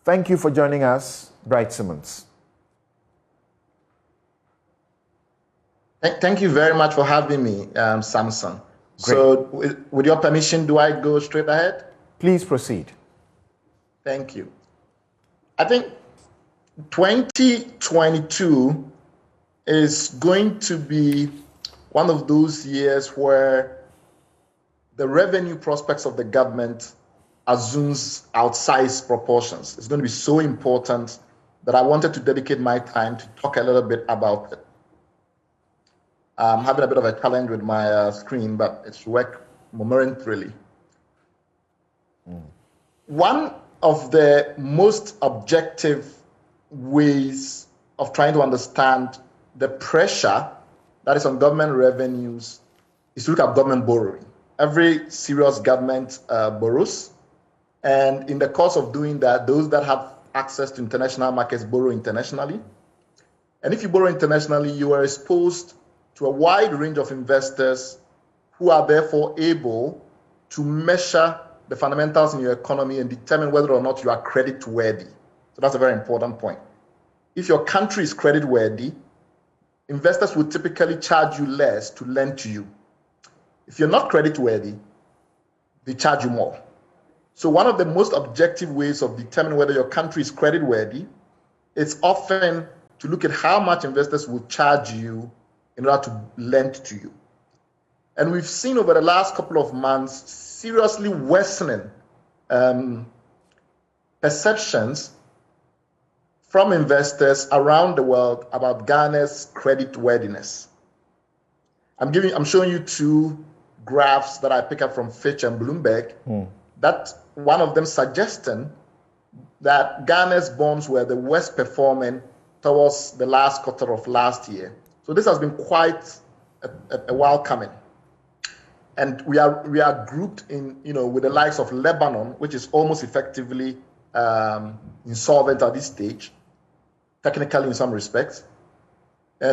Thank you for joining us, Bright Simmons. Thank you very much for having me, Samson. Great. So with your permission, do I go straight ahead? Please proceed. Thank you. I think 2022 is going to be one of those years where the revenue prospects of the government assumes outsized proportions. It's going to be so important that I wanted to dedicate my time to talk a little bit about it. I'm having a bit of a challenge with my screen, but it's worked momentarily. One of the most objective ways of trying to understand the pressure that is on government revenues is to look at government borrowing. Every serious government borrows, and in the course of doing that, those that have access to international markets borrow internationally. And if you borrow internationally, you are exposed to a wide range of investors who are therefore able to measure the fundamentals in your economy and determine whether or not you are credit worthy. So that's a very important point. If your country is credit worthy, investors will typically charge you less to lend to you. If you're not credit worthy, they charge you more. So one of the most objective ways of determining whether your country is credit worthy is often to look at how much investors will charge you in order to lend to you. And we've seen over the last couple of months seriously worsening perceptions from investors around the world about Ghana's credit worthiness. I'm showing you two graphs that I pick up from Fitch and Bloomberg. That one of them suggesting that Ghana's bonds were the worst performing towards the last quarter of last year. So this has been quite a while coming. And we are grouped in, with the likes of Lebanon, which is almost effectively insolvent at this stage, technically in some respects.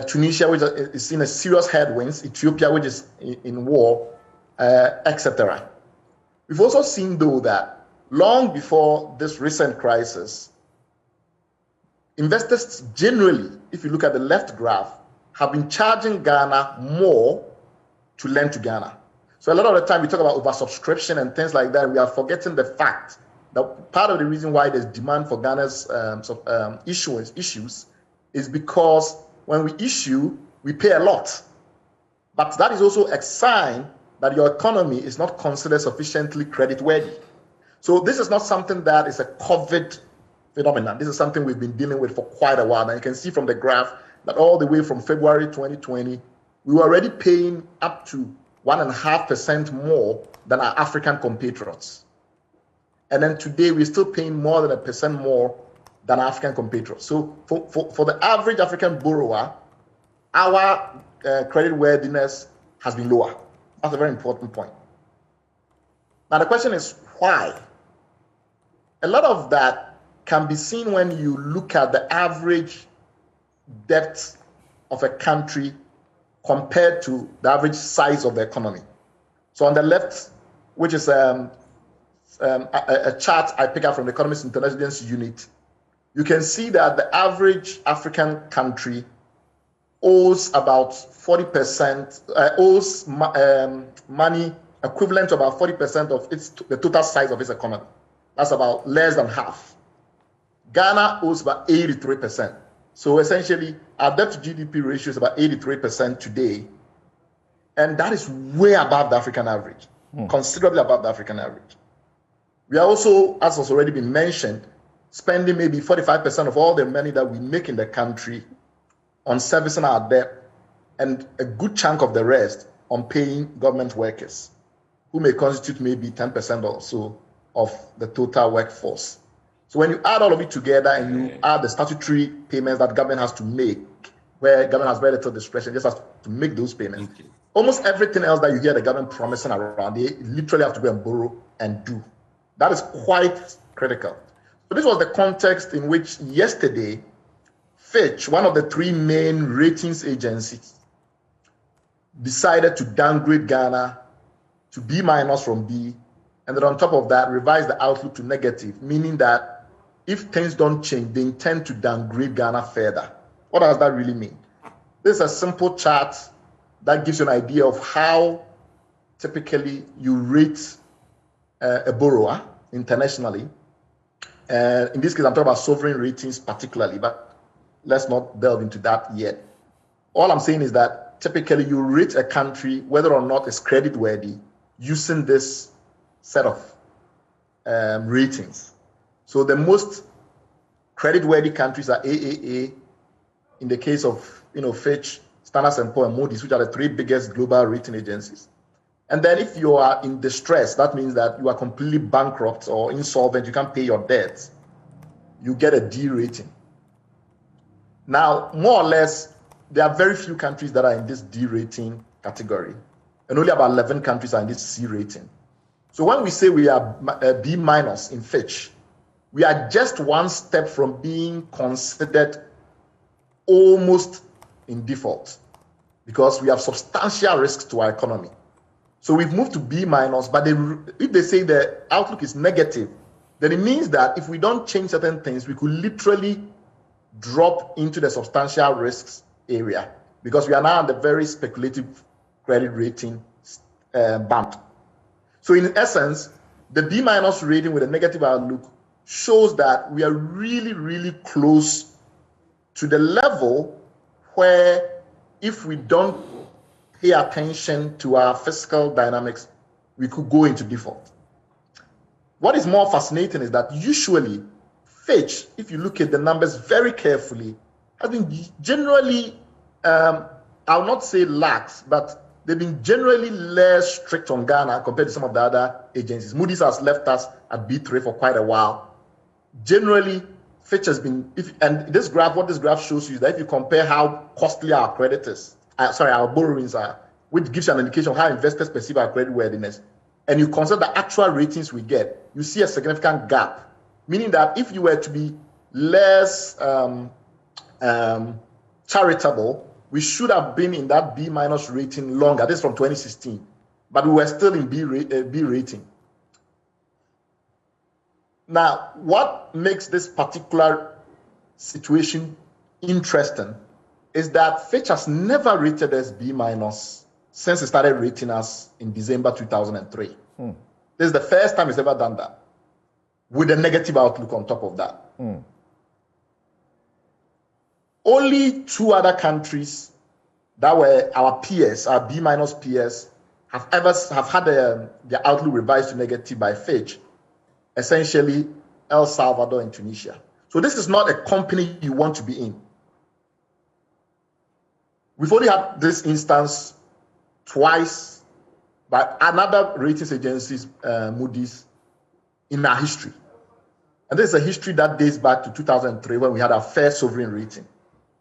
Tunisia, which is in a serious headwinds, Ethiopia, which is in war, etc. We've also seen, though, that long before this recent crisis, investors generally, if you look at the left graph, have been charging Ghana more to lend to Ghana. So a lot of the time we talk about oversubscription and things like that, we are forgetting the fact that part of the reason why there's demand for Ghana's issues is because when we issue, we pay a lot. But that is also a sign that your economy is not considered sufficiently creditworthy. So this is not something that is a COVID phenomenon. This is something we've been dealing with for quite a while. And you can see from the graph that all the way from February 2020, we were already paying up to 1.5% more than our African compatriots. And then today, we're still paying more than 1% more than our African compatriots. So for the average African borrower, our credit worthiness has been lower. That's a very important point. Now, the question is why? A lot of that can be seen when you look at the average debt of a country compared to the average size of the economy. So on the left, which is a chart I pick up from the Economist Intelligence Unit, you can see that the average African country owes about 40%, owes money equivalent to about 40% of the total size of its economy. That's about less than half. Ghana owes about 83%. So essentially, our debt to GDP ratio is about 83% today. And that is way above the African average, considerably above the African average. We are also, as has already been mentioned, spending maybe 45% of all the money that we make in the country on servicing our debt, and a good chunk of the rest on paying government workers, who may constitute maybe 10% or so of the total workforce. So when you add all of it together and you add the statutory payments that government has to make, where government has very little discretion, just has to make those payments. Almost everything else that you hear the government promising around, they literally have to go and borrow and do. That is quite critical. So this was the context in which yesterday, Fitch, one of the three main ratings agencies, decided to downgrade Ghana to B- from B, and then on top of that, revise the outlook to negative, meaning that if things don't change, they intend to downgrade Ghana further. What does that really mean? This is a simple chart that gives you an idea of how typically you rate a borrower internationally. In this case, I'm talking about sovereign ratings particularly, but let's not delve into that yet. All I'm saying is that typically you rate a country whether or not it's creditworthy using this set of ratings. So the most creditworthy countries are AAA. In the case of Fitch, Standard & Poor's, and Moody's, which are the three biggest global rating agencies. And then if you are in distress, that means that you are completely bankrupt or insolvent, you can't pay your debts, you get a D rating. Now, more or less, there are very few countries that are in this D rating category, and only about 11 countries are in this C rating. So when we say we are B minus in Fitch, we are just one step from being considered almost in default because we have substantial risks to our economy. So we've moved to B minus, but if they say the outlook is negative, then it means that if we don't change certain things, we could literally drop into the substantial risks area because we are now in the very speculative credit rating band. So in essence, the B minus rating with a negative outlook shows that we are really, really close to the level where if we don't pay attention to our fiscal dynamics, we could go into default. What is more fascinating is that usually Fitch, if you look at the numbers very carefully, has been generally, I'll not say lax, but they've been generally less strict on Ghana compared to some of the other agencies. Moody's has left us at B3 for quite a while. Generally, Fitch has been, what this graph shows you is that if you compare how costly our credit is, our borrowings are, which gives you an indication of how investors perceive our creditworthiness, and you consider the actual ratings we get, you see a significant gap. Meaning that if you were to be less charitable, we should have been in that B minus rating longer. This is from 2016, but we were still in B rating. Now, what makes this particular situation interesting is that Fitch has never rated us B minus since it started rating us in December 2003. This is the first time it's ever done that, with a negative outlook on top of that. Only two other countries that were our peers, our B minus peers, have had their outlook revised to negative by Fitch, essentially El Salvador and Tunisia. So this is not a company you want to be in. We've only had this instance twice by another ratings agencies, Moody's, in our history. And this is a history that dates back to 2003 when we had our first sovereign rating,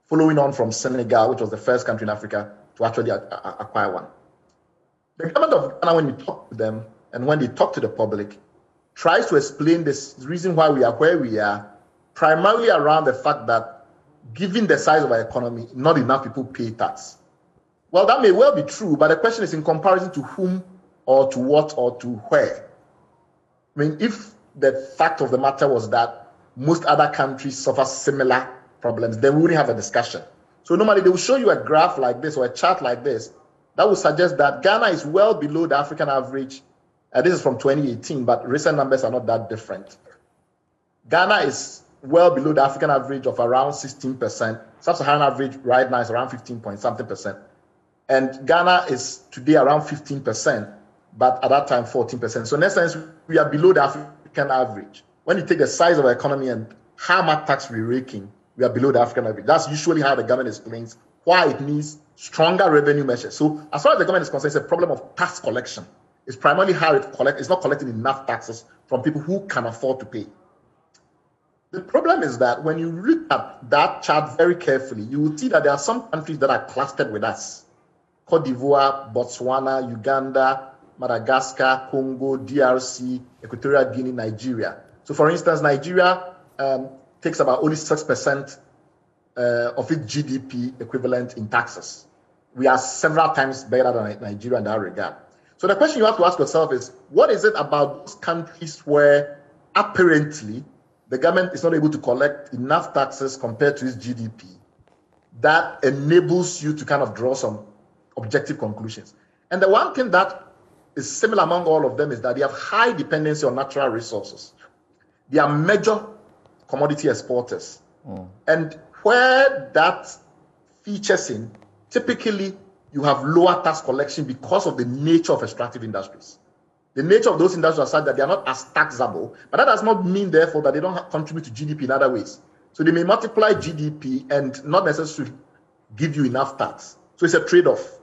following on from Senegal, which was the first country in Africa to actually acquire one. The government of Ghana, when you talk to them and when they talk to the public, tries to explain this reason why we are where we are, primarily around the fact that given the size of our economy, not enough people pay tax. Well, that may well be true, but the question is in comparison to whom or to what or to where. I mean, if the fact of the matter was that most other countries suffer similar problems, then we wouldn't have a discussion. So normally they will show you a graph like this or a chart like this that would suggest that Ghana is well below the African average. This is from 2018, but recent numbers are not that different. Ghana is well below the African average of around 16%. Sub-Saharan average right now is around 15-point-something%. And Ghana is today around 15%, but at that time 14%. So in essence, we are below the African average. When you take the size of our economy and how much tax we're raking, we are below the African average. That's usually how the government explains why it needs stronger revenue measures. So as far as the government is concerned, it's a problem of tax collection. It's primarily how it's not collecting enough taxes from people who can afford to pay. The problem is that when you look at that chart very carefully, you will see that there are some countries that are clustered with us. Cote d'Ivoire, Botswana, Uganda, Madagascar, Congo, DRC, Equatorial Guinea, Nigeria. So for instance, Nigeria takes about only 6% of its GDP equivalent in taxes. We are several times better than Nigeria in that regard. So the question you have to ask yourself is, what is it about those countries where apparently the government is not able to collect enough taxes compared to its GDP, that enables you to kind of draw some objective conclusions. And the one thing that is similar among all of them is that they have high dependency on natural resources. They are major commodity exporters. And where that features in, typically you have lower tax collection because of the nature of extractive industries. The nature of those industries are such that they are not as taxable, but that does not mean, therefore, that they don't contribute to GDP in other ways. So they may multiply GDP and not necessarily give you enough tax. So it's a trade-off.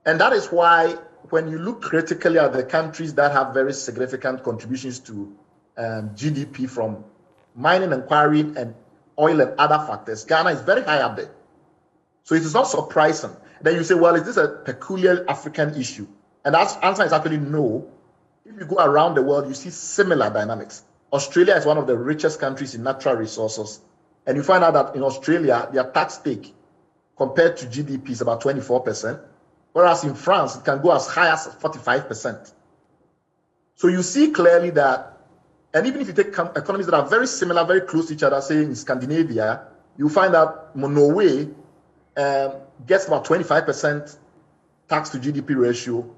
And that is why when you look critically at the countries that have very significant contributions to GDP from mining and quarrying and oil and other factors, Ghana is very high up there. So it is not surprising. Then you say, well, is this a peculiar African issue? And the answer is actually no. If you go around the world, you see similar dynamics. Australia is one of the richest countries in natural resources. And you find out that in Australia, their tax take compared to GDP is about 24%, whereas in France, it can go as high as 45%. So you see clearly that, and even if you take economies that are very similar, very close to each other, say in Scandinavia, you find that Norway gets about 25% tax to GDP ratio,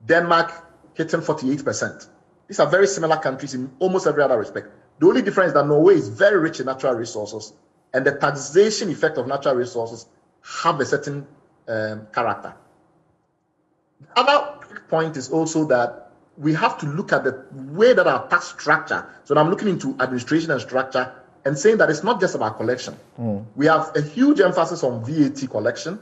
Denmark hitting 48%. These are very similar countries in almost every other respect. The only difference is that Norway is very rich in natural resources, and the taxation effect of natural resources have a certain character. The other point is also that we have to look at the way that our tax structure, so I'm looking into administration and structure and saying that it's not just about collection. We have a huge emphasis on VAT collection.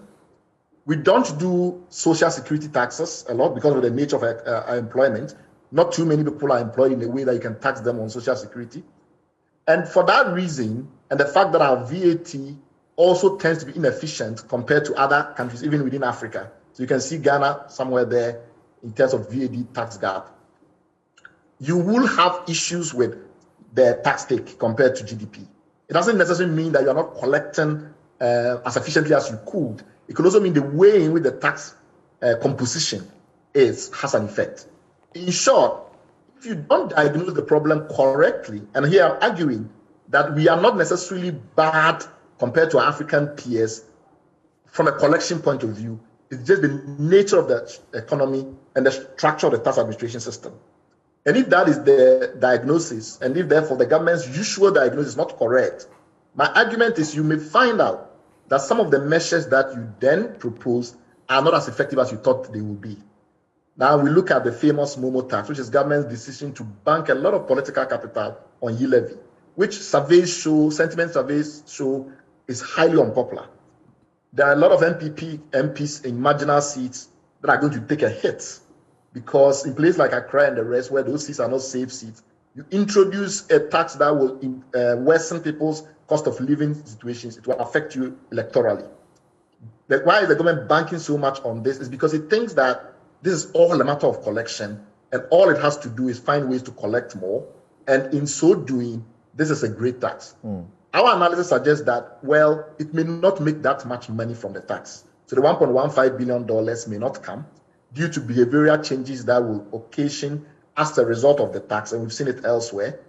We don't do social security taxes a lot because of the nature of employment. Not too many people are employed in a way that you can tax them on social security. And for that reason, and the fact that our VAT also tends to be inefficient compared to other countries, even within Africa. So you can see Ghana somewhere there in terms of VAT tax gap. You will have issues with the tax take compared to GDP. It doesn't necessarily mean that you're not collecting as efficiently as you could. It could also mean the way in which the tax composition has an effect. In short, if you don't diagnose the problem correctly, and here I'm arguing that we are not necessarily bad compared to our African peers from a collection point of view, it's just the nature of the economy and the structure of the tax administration system. And if that is the diagnosis, and if therefore the government's usual diagnosis is not correct, my argument is you may find out that some of the measures that you then propose are not as effective as you thought they would be. Now we look at the famous Momo tax, which is government's decision to bank a lot of political capital on E-levy, which sentiment surveys show is highly unpopular. There are a lot of MPs in marginal seats that are going to take a hit because in places like Accra and the rest, where those seats are not safe seats, you introduce a tax that will worsen people's cost of living situations. It will affect you electorally. Why is the government banking so much on this? Is because it thinks that this is all a matter of collection, and all it has to do is find ways to collect more. And in so doing, this is a great tax. Our analysis suggests that, well, it may not make that much money from the tax. So the $1.15 billion may not come due to behavioral changes that will occasion as a result of the tax, and we've seen it elsewhere.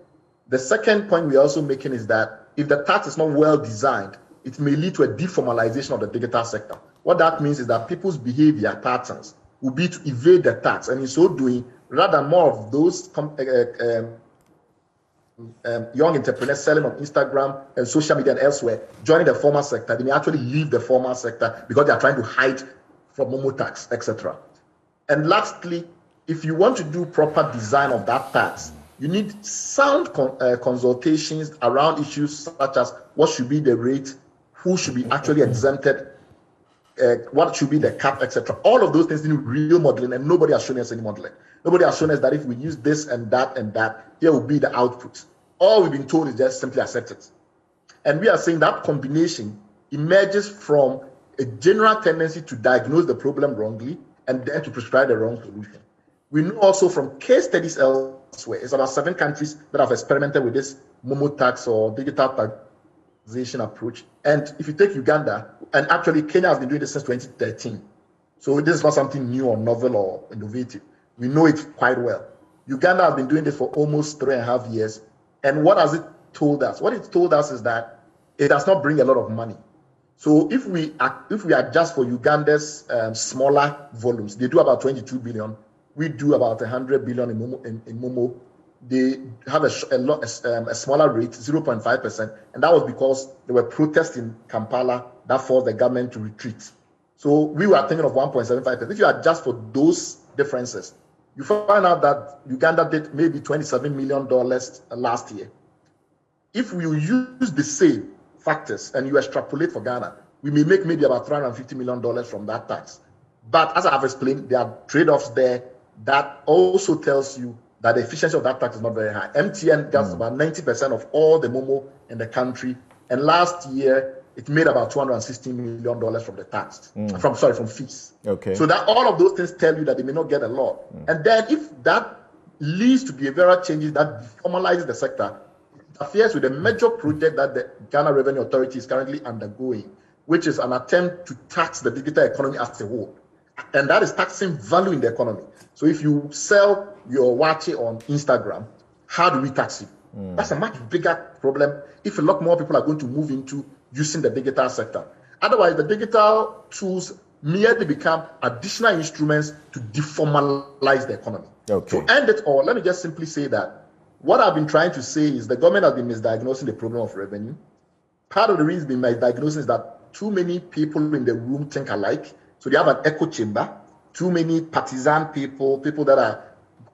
The second point we're also making is that if the tax is not well designed, it may lead to a deformalization of the digital sector. What that means is that people's behavior patterns will be to evade the tax, and in so doing, rather more of those young entrepreneurs selling on Instagram and social media and elsewhere, joining the formal sector, they may actually leave the formal sector because they are trying to hide from Momo tax, etc. And lastly, if you want to do proper design of that tax, you need sound consultations around issues such as what should be the rate, who should be actually exempted, what should be the cap, etc. All of those things need real modeling, and nobody has shown us any modeling. Nobody has shown us that if we use this and that, here will be the output. All we've been told is just simply accept it. And we are saying that combination emerges from a general tendency to diagnose the problem wrongly and then to prescribe the wrong solution. We know also from case studies elsewhere, it's about 7 countries that have experimented with this Momo tax or digital taxation approach. And if you take Uganda, and actually Kenya has been doing this since 2013. So this is not something new or novel or innovative. We know it quite well. Uganda has been doing this for almost 3.5 years, And what has it told us? What it told us is that it does not bring a lot of money. So if we adjust for Uganda's smaller volumes, they do about 22 billion. We do about 100 billion in Momo. They have a smaller rate, 0.5%, and that was because there were protests in Kampala that forced the government to retreat. So we were thinking of 1.75%. If you adjust for those differences, you find out that Uganda did maybe $27 million last year. If we use the same factors and you extrapolate for Ghana, we may make maybe about $350 million from that tax. But as I've explained, there are trade-offs there that also tells you that the efficiency of that tax is not very high. MTN gets about 90% of all the Momo in the country, and last year it made about $260 million from the tax, from fees. Okay. So that all of those things tell you that they may not get a lot. And then if that leads to behavioral changes that formalizes the sector, it interferes with a major project that the Ghana Revenue Authority is currently undergoing, which is an attempt to tax the digital economy as a whole. And that is taxing value in the economy. So if you sell your watch on Instagram, how do we tax you? That's a much bigger problem if a lot more people are going to move into using the digital sector. Otherwise, the digital tools merely become additional instruments to deformalize the economy. Okay. To end it all, let me just simply say that what I've been trying to say is the government has been misdiagnosing the problem of revenue. Part of the reason it's been misdiagnosing is that too many people in the room think alike. So they have an echo chamber, too many partisan people that are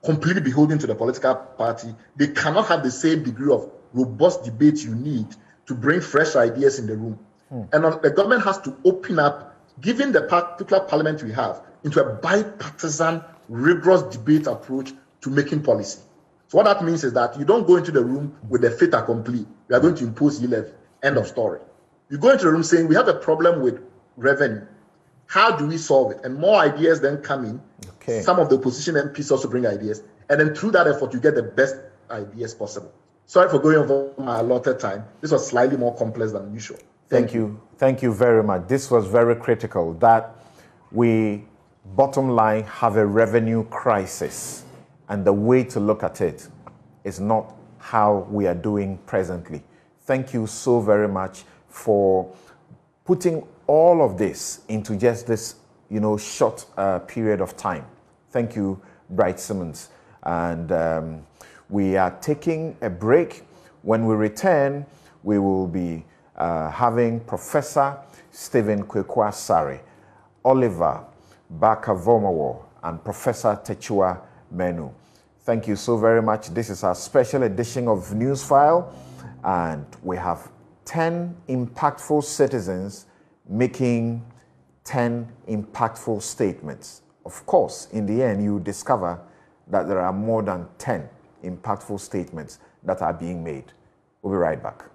completely beholden to the political party. They cannot have the same degree of robust debate you need to bring fresh ideas in the room. And the government has to open up, given the particular parliament we have, into a bipartisan, rigorous debate approach to making policy. So what that means is that you don't go into the room with a fait accompli. We are going to impose E-levy. End of story. You go into the room saying, we have a problem with revenue. How do we solve it? And more ideas then come in. Okay. Some of the opposition MPs also bring ideas. And then through that effort, you get the best ideas possible. Sorry for going over my allotted time. This was slightly more complex than usual. Thank you. Thank you very much. This was very critical that we, bottom line, have a revenue crisis. And the way to look at it is not how we are doing presently. Thank you so very much for putting all of this into just this, short period of time. Thank you, Bright Simmons. And we are taking a break. When we return, we will be having Professor Stephen Kweku-Asare, Oliver Baka-Vomawo, and Professor Techua Menu. Thank you so very much. This is our special edition of Newsfile, and we have 10 impactful citizens making 10 impactful statements. Of course, in the end, you discover that there are more than 10 impactful statements that are being made. We'll be right back.